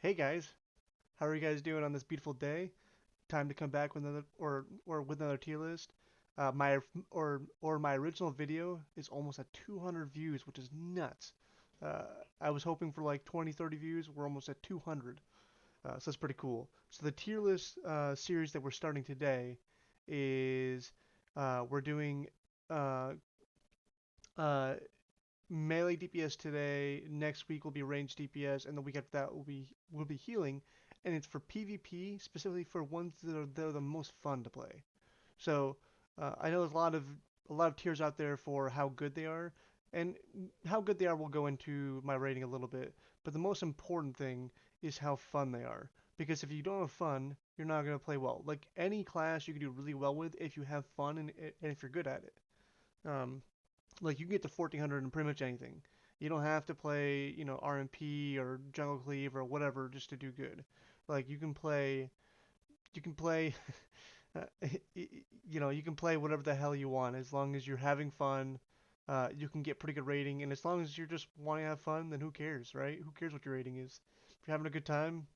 Hey guys, how are you guys doing on this beautiful day? Time to come back with another or with another tier list. My or my original video is almost at 200 views, which is nuts. Uh, I was hoping for like 20, 30 views. We're almost at 200, so that's pretty cool. So the tier list series that we're starting today is we're doing uh, uh, melee DPS today. Next week will be ranged DPS, and the week after that will be healing. And it's for PvP, specifically for ones that are the most fun to play. So I know there's a lot of tiers out there for how good they are, and how good they are will go into my rating a little bit. But the most important thing is how fun they are. Because if you don't have fun, you're not gonna play well. Like any class you can do really well with if you have fun and if you're good at it. Um, like you can get to 1400 in pretty much anything. You don't have to play, RMP or Jungle Cleave or whatever just to do good. Like you can play, uh, you can play whatever the hell you want as long as you're having fun. You can get pretty good rating, and as long as you're just wanting to have fun, then who cares, right? Who cares what your rating is? If you're having a good time,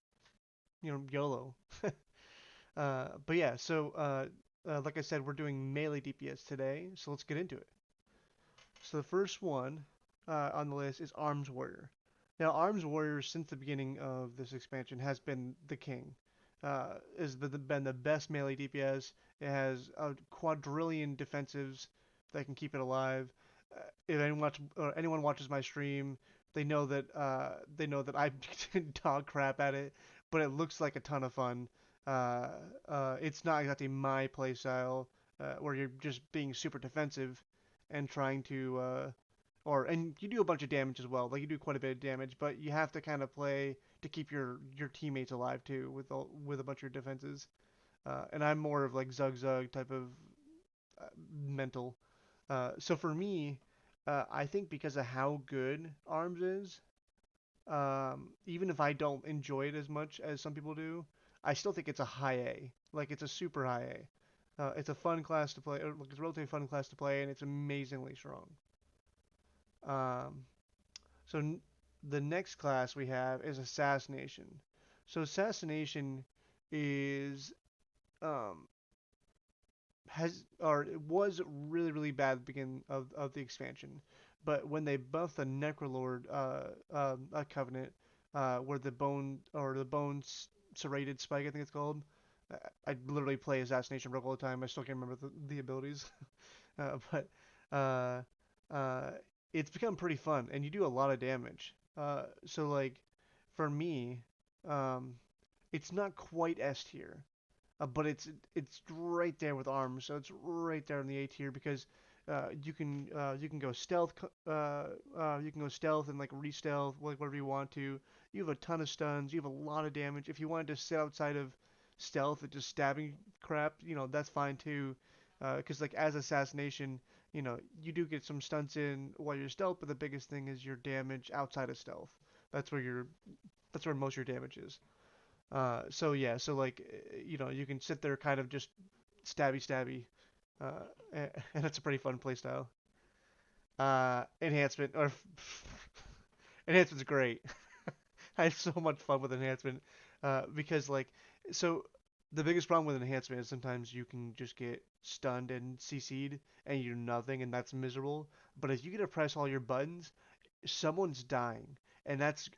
YOLO. But yeah, so like I said, we're doing melee DPS today, so let's get into it. So the first one on the list is Arms Warrior. Now, Arms Warrior, since the beginning of this expansion, has been the king. Has been the best melee DPS. It has a quadrillion defensives that can keep it alive. If anyone watches my stream, they know that I dog crap at it, but it looks like a ton of fun. It's not exactly my playstyle, where you're just being super defensive and trying to and you do a bunch of damage as well. Like you do quite a bit of damage, but you have to kind of play to keep your teammates alive too with a bunch of your defenses. And I'm more of like Zug Zug type of mental. So for me, I think because of how good Arms is, even if I don't enjoy it as much as some people do, I still think it's a high A. Like it's a super high A. It's a fun class to play. Like it's a relatively fun class to play, and it's amazingly strong. Um, so the next class we have is Assassination. So Assassination is um, it was really really bad at the beginning of the expansion, but when they buffed the Necrolord covenant, where the bones serrated spike I think it's called. I literally play Assassination Rogue all the time. I still can't remember the abilities, but uh, uh, it's become pretty fun, and you do a lot of damage. So like for me, um, it's not quite S tier, but it's right there with arms, so it's right there in the A tier because you can go stealth, you can go stealth and like re-stealth, like whatever you want to. You have a ton of stuns, you have a lot of damage. If you wanted to sit outside of stealth and just stabbing crap, that's fine too. Because like as assassination, you do get some stunts in while you're stealth, but the biggest thing is your damage outside of stealth. That's where your that's where most of your damage is. So yeah, so like you can sit there kind of just stabby stabby, and it's a pretty fun playstyle. Enhancement or enhancement's great. I have so much fun with enhancement because like so the biggest problem with enhancement is sometimes you can just get stunned and CC'd and you do nothing and that's miserable. But if you get to press all your buttons, someone's dying and that's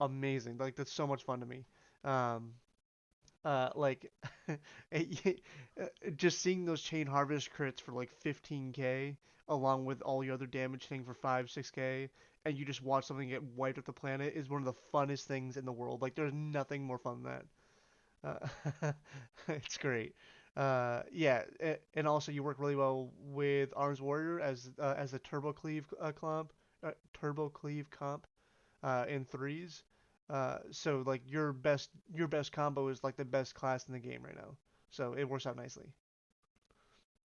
amazing. Like that's so much fun to me. Um, like just seeing those chain harvest crits for like 15k along with all your other damage thing for 5 6k and you just watch something get wiped off the planet is one of the funnest things in the world. Like there's nothing more fun than that. It's great. Yeah, and also you work really well with Arms Warrior as a turbo cleave comp in threes. So like your best combo is like the best class in the game right now. So it works out nicely.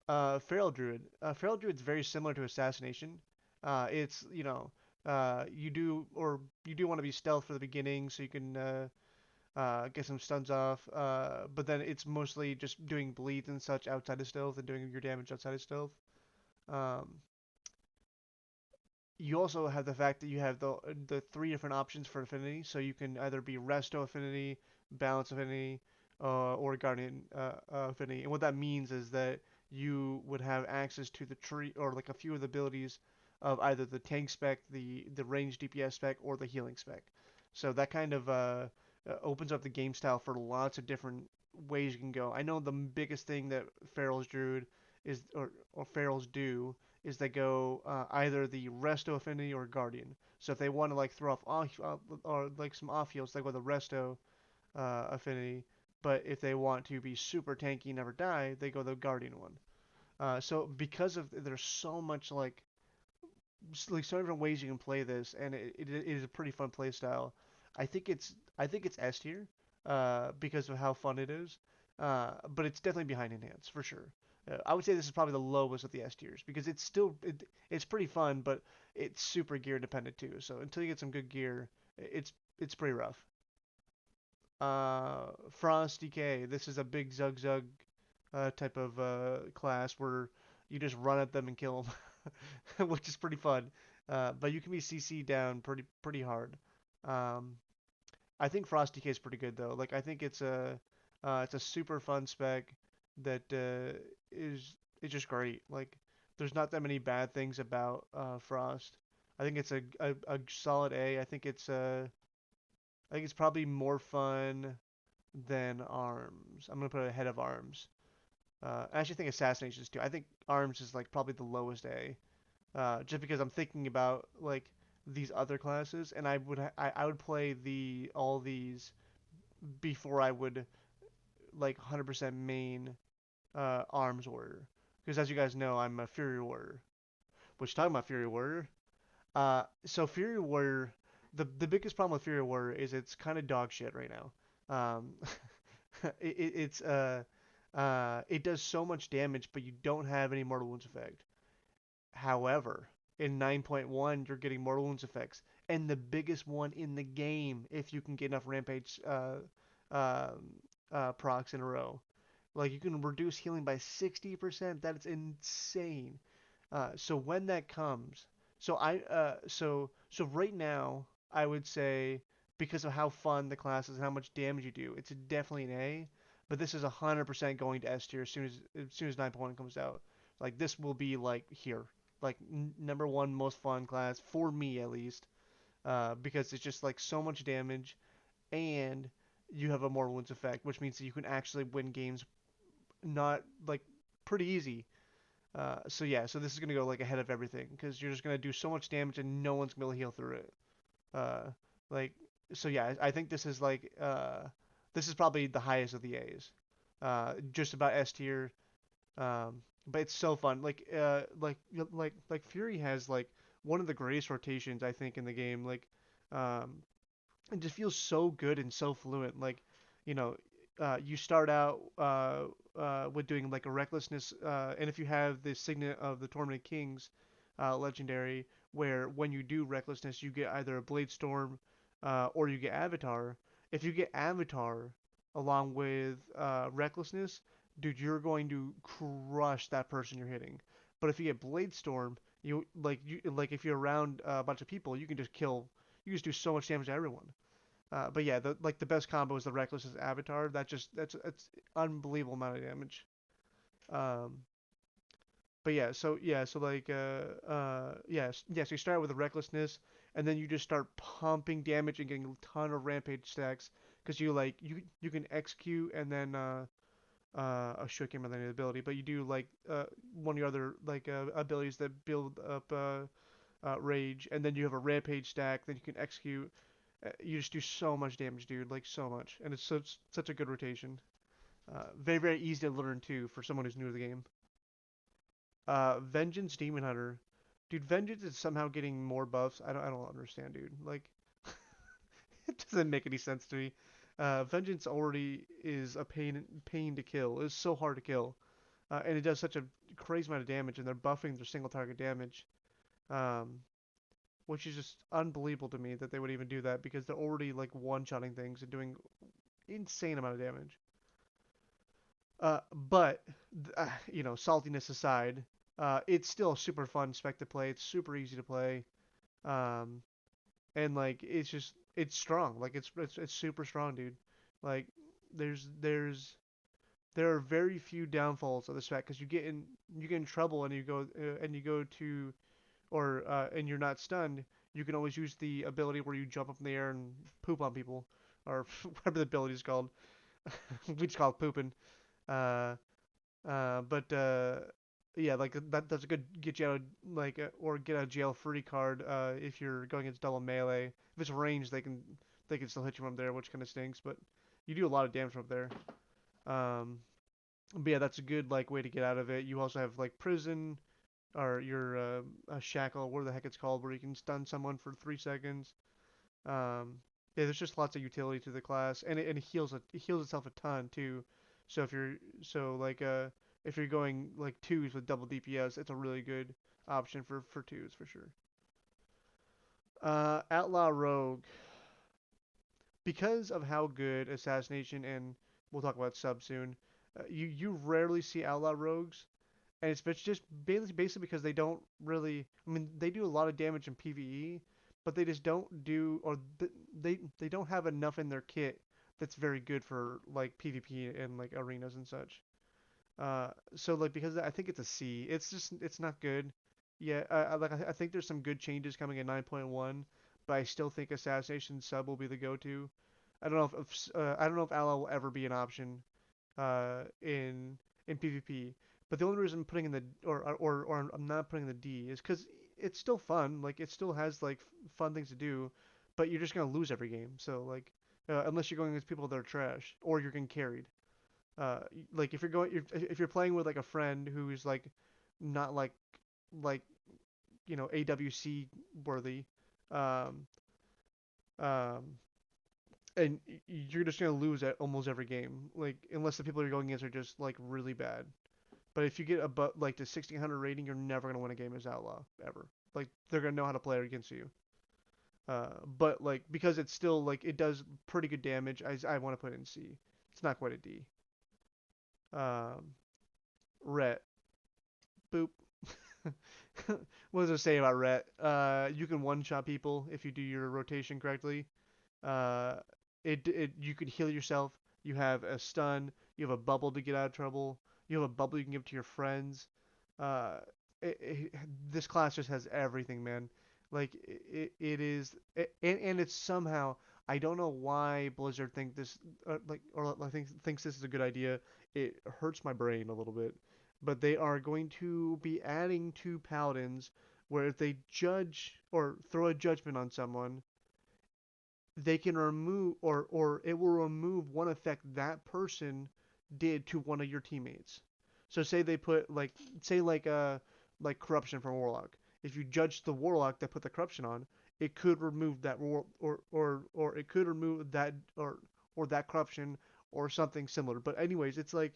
Feral Druid. Feral Druid's very similar to Assassination. It's you do want to be stealth for the beginning so you can get some stuns off. But then it's mostly just doing bleeds and such outside of stealth and doing your damage outside of stealth. Um, you also have the fact that you have the three different options for affinity. So you can either be resto affinity, balance affinity, or guardian affinity. And what that means is that you would have access to the tree or like a few of the abilities of either the tank spec, the ranged DPS spec, or the healing spec. So that kind of opens up the game style for lots of different ways you can go. I know the biggest thing that Feral's Druid is or Ferals do is they go either the Resto Affinity or Guardian. So if they want to like throw off or like some off heals, they go the Resto Affinity. But if they want to be super tanky, never die, they go the Guardian one. So because of there's so much like so different ways you can play this, and it is a pretty fun play style. I think it's S tier, because of how fun it is. But it's definitely behind enhance for sure. I would say this is probably the lowest of the S tiers because it's pretty fun, but it's super gear dependent too. So until you get some good gear, it's pretty rough. Frost DK. This is a big Zug Zug type of class where you just run at them and kill them, which is pretty fun. But you can be CC down pretty hard. Um, I think Frost DK is pretty good though. Like I think it's a super fun spec that is just great. Like there's not that many bad things about Frost. I think it's a solid A. I think it's probably more fun than Arms. I'm gonna put it ahead of Arms. I actually think Assassination is too. I think Arms is like probably the lowest A. Just because I'm thinking about like these other classes, and I would play the all these before I would like 100% main Arms Warrior. Because as you guys know, I'm a Fury Warrior. Which talking about Fury Warrior, so Fury Warrior, the biggest problem with Fury Warrior is it's kind of dog shit right now. Um, it does so much damage, but you don't have any mortal wounds effect. However, in 9.1, you're getting mortal wounds effects, and the biggest one in the game if you can get enough rampage procs in a row. Like you can reduce healing by 60%. That's insane. So when that comes, so right now I would say because of how fun the class is and how much damage you do, it's definitely an A. But this is 100% going to S tier as soon as 9.1 comes out. Like this will be like here, like number one most fun class for me at least, because it's just like so much damage and you have a more wounds effect, which means that you can actually win games not like pretty easy. So yeah, so this is gonna go like ahead of everything because you're just gonna do so much damage and no one's gonna be able to heal through it. Uh, like so yeah, I think this is probably the highest of the A's. Just about S tier. But it's so fun. Like Fury has like one of the greatest rotations I think in the game. Um, it just feels so good and so fluent. Like, you know, you start out with doing like a recklessness, and if you have the signet of the Tormented Kings, legendary, where when you do recklessness, you get either a Blade Storm, or you get Avatar. If you get Avatar along with recklessness, dude, you're going to crush that person you're hitting. But if you get Blade Storm, you if you're around a bunch of people, you can just kill. You just do so much damage to everyone. But yeah, the best combo is the Reckless's Avatar. That's unbelievable amount of damage. Um, but so so you start with the Recklessness, and then you just start pumping damage and getting a ton of Rampage stacks because you can execute and then I sure can't remember the ability, but you do like one of your other abilities that build up Rage, and then you have a Rampage stack. Then you can execute. You just do so much damage, dude. Like so much, and it's such a good rotation. Very easy to learn too for someone who's new to the game. Vengeance Demon Hunter, dude. Vengeance is somehow getting more buffs. I don't understand, dude. Like it doesn't make any sense to me. Vengeance already is a pain to kill. It's so hard to kill, and it does such a crazy amount of damage. And they're buffing their single target damage. Um, which is just unbelievable to me that they would even do that because they're already like one-shotting things and doing insane amount of damage. But saltiness aside, it's still a super fun spec to play. It's super easy to play. Um, and like it's strong. Like it's super strong, dude. Like there's there are very few downfalls of this spec because you get in trouble and you go to and you're not stunned. You can always use the ability where you jump up in the air and poop on people, or whatever the ability is called. We just call it pooping. Uh, but yeah, like that's a good get you out of, or get a jail free card if you're going against double melee. If it's range, they can still hit you from there, which kind of stinks, but you do a lot of damage from up there. Um, but yeah, that's a good like way to get out of it. You also have like prison or your a shackle, whatever the heck it's called, where you can stun someone for 3 seconds. Um, yeah, there's just lots of utility to the class, and it heals itself a ton too. So if you're going like twos with double DPS, it's a really good option for twos for sure. Outlaw Rogue, because of how good Assassination and we'll talk about sub soon. You rarely see Outlaw Rogues, and it's just basically because they don't really. I mean, they do a lot of damage in PvE, but they just don't do or they don't have enough in their kit that's very good for like PvP and like arenas and such. So like because I think it's a C. It's not good. Yeah, I think there's some good changes coming in 9.1, but I still think Assassination sub will be the go-to. I don't know if Ally will ever be an option in PvP. But the only reason I'm putting in the or I'm not putting the D is because it's still fun. Like it still has like fun things to do, but you're just gonna lose every game. So like unless you're going against people that are trash or you're getting carried. Uh, like if you're playing with like a friend who's like not like AWC worthy, um, um, and you're just gonna lose at almost every game. Like unless the people you're going against are just like really bad. But if you get above like the 1600 rating, you're never gonna win a game as Outlaw ever. Like they're gonna know how to play against you. But like because it's still like it does pretty good damage, I want to put it in C. It's not quite a D. Um, Ret, boop. What does it say about Ret? You can one-shot people if you do your rotation correctly. Uh, you can heal yourself. You have a stun. You have a bubble to get out of trouble. You have a bubble you can give to your friends. Uh, it, it, this class just has everything, man. Like it is, and it's somehow I don't know why Blizzard think this or I think thinks this is a good idea. It hurts my brain a little bit, but they are going to be adding two paladins where if they judge or throw a judgment on someone they can remove or it will remove one effect that person did to one of your teammates. So say they put like corruption from warlock. If you judge the warlock that put the corruption on, it could remove that or it could remove that or that corruption or something similar. But anyways, it's like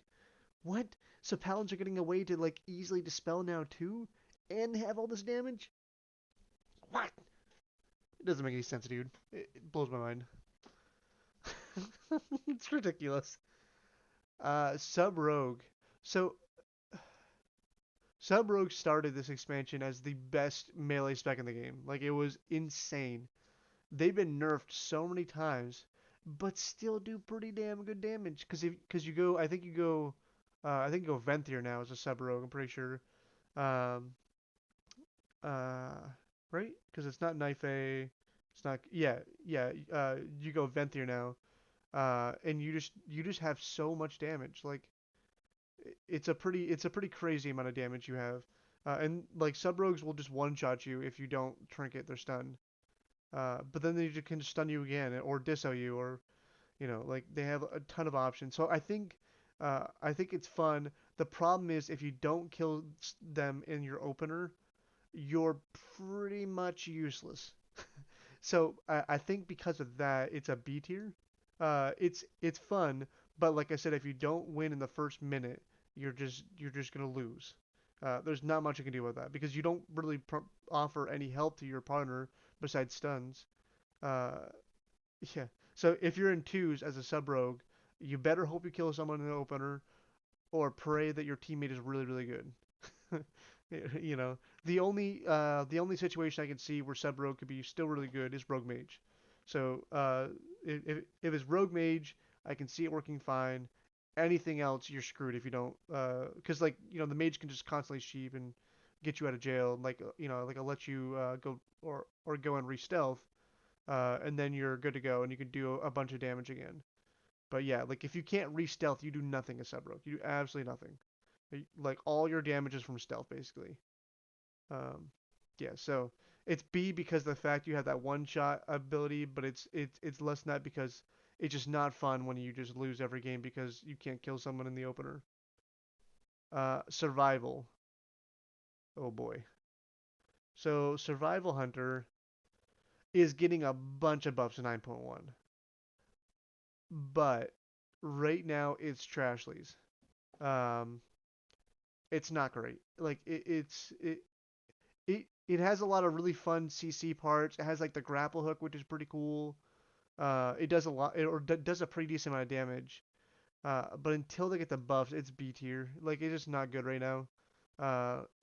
what? So paladins are getting a way to like easily dispel now too and have all this damage? What? It doesn't make any sense, dude. It blows my mind. It's ridiculous. Sub Rogue. So Sub Rogue started this expansion as the best melee spec in the game. Like it was insane. They've been nerfed so many times, but still do pretty damn good damage. Because you go, I think you go Venthyr now as a Sub Rogue. I'm pretty sure. Um, uh, right? Because it's not Knife A. It's not. Yeah. You go Venthyr now. And you just have so much damage. Like it's a pretty crazy amount of damage you have. And like sub rogues will just one shot you if you don't trinket their stun. But then they can stun you again or disso you or like they have a ton of options. So I think it's fun. The problem is if you don't kill them in your opener, you're pretty much useless. So I think because of that, it's a B tier. It's fun, but like I said, if you don't win in the first minute, you're just gonna lose. There's not much you can do with that because you don't really offer any help to your partner besides stuns. Uh, yeah. So if you're in twos as a sub rogue, you better hope you kill someone in the opener or pray that your teammate is really really good. You know, the only situation I can see where sub rogue could be still really good is rogue mage. So if it's rogue mage, I can see it working fine. Anything else, you're screwed if you don't. Because like the mage can just constantly sheep and get you out of jail. Like like I'll let you go or go and re-stealth, and then you're good to go and you can do a bunch of damage again. But yeah, like if you can't re-stealth, you do nothing as sub rogue. You do absolutely nothing. Like all your damage is from stealth basically. Um, yeah, so it's B because of the fact you have that one shot ability, but it's less than that because it's just not fun when you just lose every game because you can't kill someone in the opener. Survival. Oh boy. So Survival Hunter is getting a bunch of buffs in 9.1, but right now it's Trashly's. Um, it's not great. Like it has a lot of really fun CC parts. It has like the grapple hook, which is pretty cool. It does a lot, or does a pretty decent amount of damage. But until they get the buffs, it's B tier. Like it's just not good right now.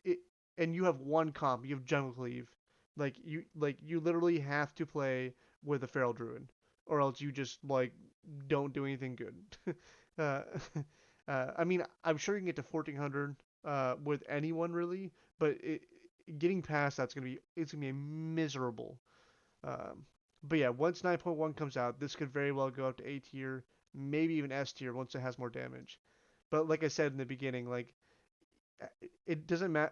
It and you have one comp. You have Jungle Cleave. Like you literally have to play with a Feral Druid, or else you just like don't do anything good. uh, I mean, I'm sure you can get to 1400 with anyone really, but getting past that's gonna be miserable. Um, but yeah, once 9.1 comes out, this could very well go up to A tier, maybe even S tier once it has more damage. But like I said in the beginning, like it doesn't matter.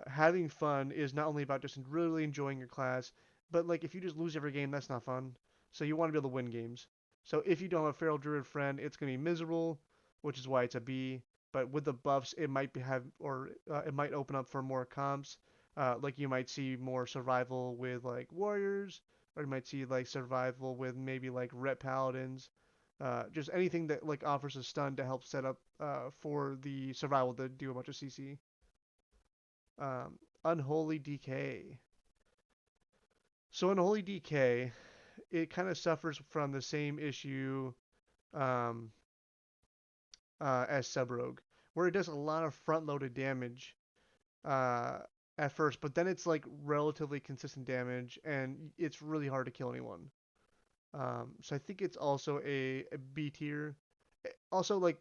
Having fun is not only about just really enjoying your class, but like if you just lose every game, that's not fun. So you want to be able to win games. So if you don't have a Feral Druid friend, it's gonna be miserable, which is why it's a B. But with the buffs, it might it might open up for more comps. Like you might see more survival with like warriors, or you might see like survival with maybe like ret paladins, just anything that like offers a stun to help set up for the survival to do a bunch of CC. Unholy Decay. So Unholy Decay, it kind of suffers from the same issue um, as Sub Rogue, where it does a lot of front-loaded damage uh, at first, but then it's like relatively consistent damage, and it's really hard to kill anyone. So I think it's also a B tier. Also, like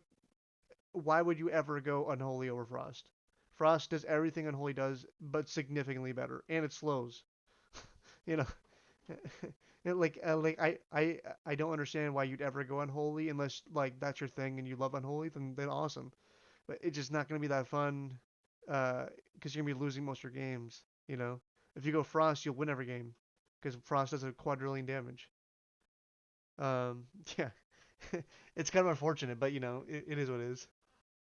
why would you ever go Unholy over Frost? Frost does everything Unholy does, but significantly better, and it slows. You know, I don't understand why you'd ever go Unholy unless like that's your thing and you love Unholy, then awesome. But it's just not gonna be that fun, because you're gonna be losing most of your games. You know, if you go Frost, you'll win every game, because Frost does a quadrillion damage. Um, yeah, it's kind of unfortunate, but it is what it is.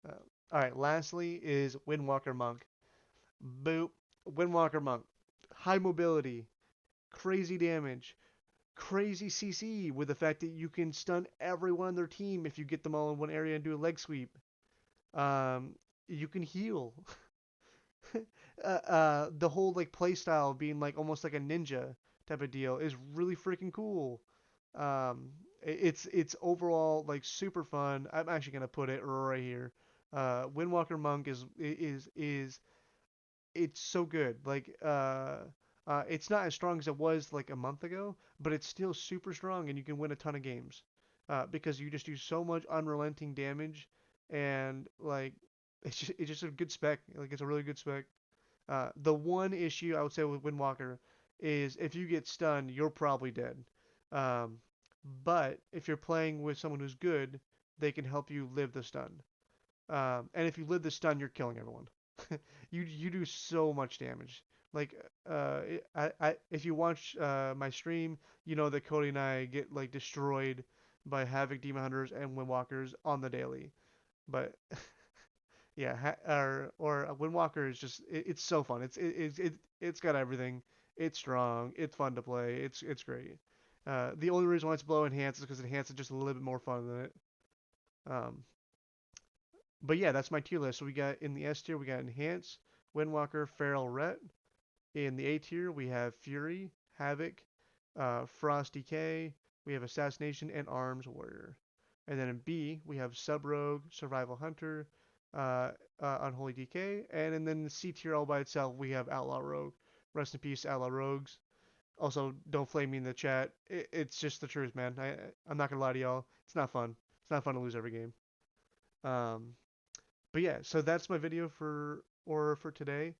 Uh, all right, lastly is Windwalker Monk. Boop. Windwalker Monk. High mobility, crazy damage, crazy CC with the fact that you can stun everyone on their team if you get them all in one area and do a leg sweep. Um, you can heal. The whole like play style being like almost like a ninja type of deal is really freaking cool. It's overall like super fun. I'm actually gonna put it right here. Windwalker Monk is it's so good. It's not as strong as it was like a month ago, but it's still super strong, and you can win a ton of games because you just do so much unrelenting damage, and like it's just a good spec. Like it's a really good spec. The one issue I would say with Windwalker is if you get stunned, you're probably dead. Um, but if you're playing with someone who's good, they can help you live the stun. And if you live the stun, you're killing everyone. You do so much damage. Like if you watch my stream, you know that Cody and I get like destroyed by Havoc Demon Hunters and Windwalkers on the daily. But yeah, or Windwalker is just it's so fun. It's got everything. It's strong. It's fun to play. It's great. The only reason why it's below enhanced is because enhanced is just a little bit more fun than it. Um, but yeah, that's my tier list. So we got in the S tier, we got Enhance, Windwalker, Feral Ret. In the A tier, we have Fury, Havoc, Frost Decay, we have Assassination, and Arms Warrior. And then in B, we have Sub Rogue, Survival Hunter, Unholy DK, and then the C tier all by itself we have Outlaw Rogue. Rest in peace, Outlaw Rogues. Also, don't flame me in the chat. It's just the truth, man. I'm not gonna lie to y'all. It's not fun. It's not fun to lose every game. Um, but yeah, so that's my video for today.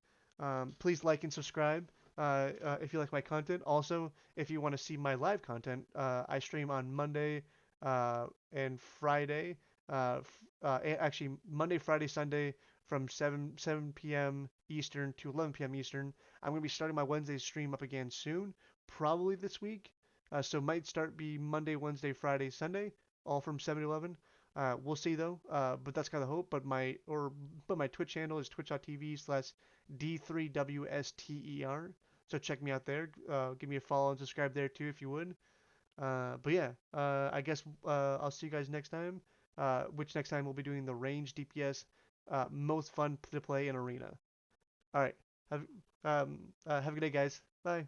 Please like and subscribe if you like my content. Also, if you want to see my live content, I stream on Monday and Friday. Actually, Monday, Friday, Sunday from 7 p.m. Eastern to 11 p.m. Eastern. I'm gonna be starting my Wednesday stream up again soon, probably this week. So might start be Monday, Wednesday, Friday, Sunday, all from 7 to 11. We'll see though, but that's kind of hope. But my Twitch channel is twitch.tv/D3WSTER. So check me out there. Give me a follow and subscribe there too if you would. But yeah, I guess I'll see you guys next time. Which next time we'll be doing the range DPS, most fun to play in arena. All right, have have a good day, guys. Bye.